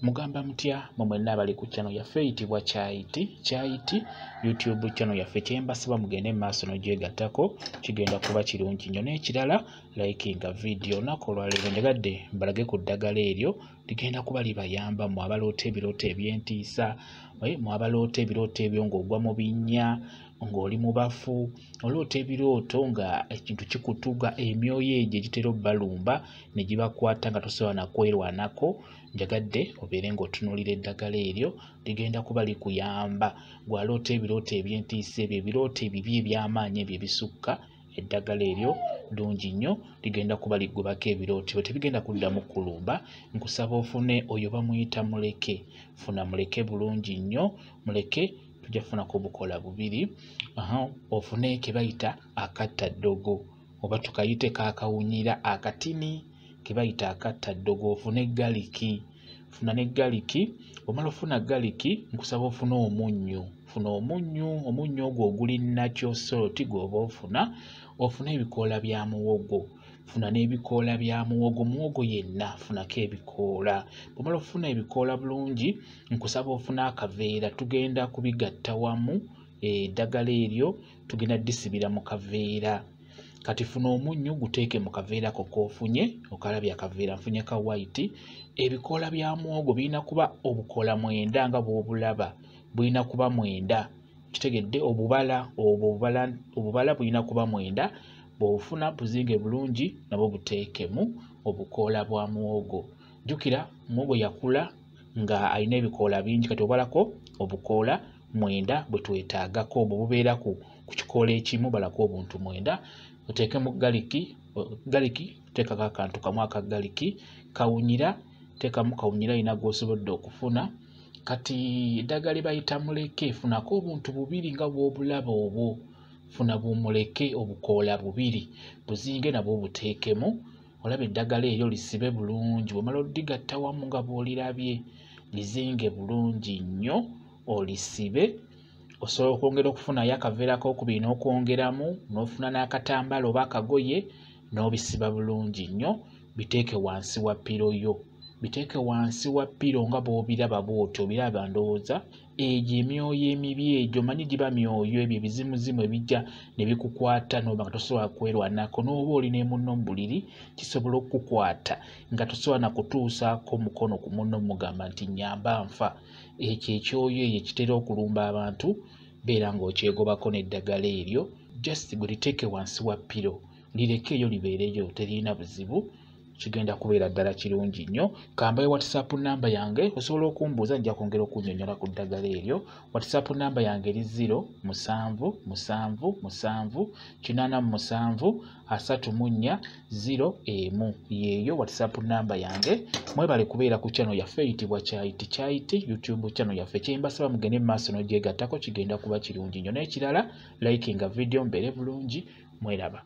Mugamba mutya mwenna abali ku channel yaffe eyitibwa Kyayiti YouTube channel yaffe kyembasaba mugende maaso n'ogyegattako kigenda kuba kirungi nnyo. N'ekirala likinga video nako olwaleero njagadde mbalage ku ddagala eryo ligenda kuba libayamba mu abaloota ebirooto eby'entiisa, mu abaloota ebirooto ebyo ng'ogwa mu binnya, ng'oli mu bafu, oloota ebirooto nga ekintu kikutuga, emyoyo egyo egitera obbalumba ne gibakwata nga tosobola na kwerwanako. Njagadde obeere ng'otunuulira eddagala eryo ligenda kuba likuyamba gw'aloota ebirooto eby'entiisa, ebyo ebirooto ebibi eby'amaanyi ebyo ebisukka. Eddagala eryo ddungi nnyo, ligenda kuba liggobako ebirooto tebigenda kuddamu kulumba. Nkusaba ofune oyo bamuyita muleke. Funa muleke bulungi nnyo. Muleke tujja kufunako obukola bubiri. Ofune ke bayita akattaddogo oba tukayite kakawunyira akatini ke bayita akattaddogo. Ofune galiki. Funa ne galiki. Omala ofuna galiki nkusaba ofune omunnyo. Funa omunnyo ogwo oguli nakyo soloti gw'oba ofuna. Ofune ebikoola bya muwogo. Funa n'ebikoola bya muwogo. Muwogo yenna funako ebikoola. Bw'omala ofuna ebikoola bulungi nkusaba ofuna akaveera. Tugenda kubigatta wamu. Eddagala eryo tugenda disibira mu kaveera. Kati funa omunnyo guteeke mu kaveera ko k'ofunye. Okalabye akaveera nfunye ka white. Ebikoola bya muwogo birina kuba obukoola 9 nga bw'obulaba. Bulina kuba 9. Kitegedde obubala bulina kuba 9. Bw'ofuna buzinge bulungi nabwo buteekemu obukoola bwa muwogo. Jjukira muwogo yakula nga alina ebikoola bingi, kati obalako obukoola 9 bwe twetaagako. Obwo bubeera ku kikoola ekimu balako obuntu 9. Oteekemu galiki, teekako akantu kamu aka galiki. Kawunyira, teekamu kawunyira alina gw'osobodde okufuna. Kati eddagala bayita muleke, funako obuntu 2 nga bw'obulaba obwo. Funa bumuleke obukoola 2 buzinge nabwo buteekemu. Olaba eddagala eryo lisibe bulungi. Bw'omala odigatta wamu nga bw'olirabye lizinge bulungi nnyo olisibe. Osobola okwongera okufunayo akaveera k'okubiri n'okwongeramu, n'ofuna n'akatambaala oba akagoye n'obisiba bulungi nnyo. Biteeke wansi wa piro yo. Biteeke wansi wa piro nga bw'obiraba bw'otyo. Obiraba ndowooza egyo emyoyo emibi egyo manyi giba myoyo ebyo ebizimuzimu ebijja ne bikukwata n'oba nga tosobola kwerwanako. N'oba oli ne munno mu buliri kisobola okukukwata nga tosobola na kutuusaako mukono ku munno mugamba nti nnyamba nfa. Ekyo ekyoyo ekyo kitera okulumba abantu. Beera ng'okyegobako n'eddagala eryo. Just gwe liteeke wansi wa piro. Lireke eyo libeereyo terina buzibu. Kigenda kubeera ddala kirungi nnyo. Kambayo WhatsApp namba yange osobola okumbuuza nja kwongera okunnyonnyola ku ddagala eryo. WhatsApp namba yange eri 0778784 yeeyo WhatsApp namba yange. Mwebale kubeera ku channel yaffe eyitibwa Kyayiti YouTube channel yaffe kyembasaba mugende mu maaso n'ogyegattako kigenda kuba kirungi nnyo. N'ekirala likinga video mbeere bulungi. Mweraba.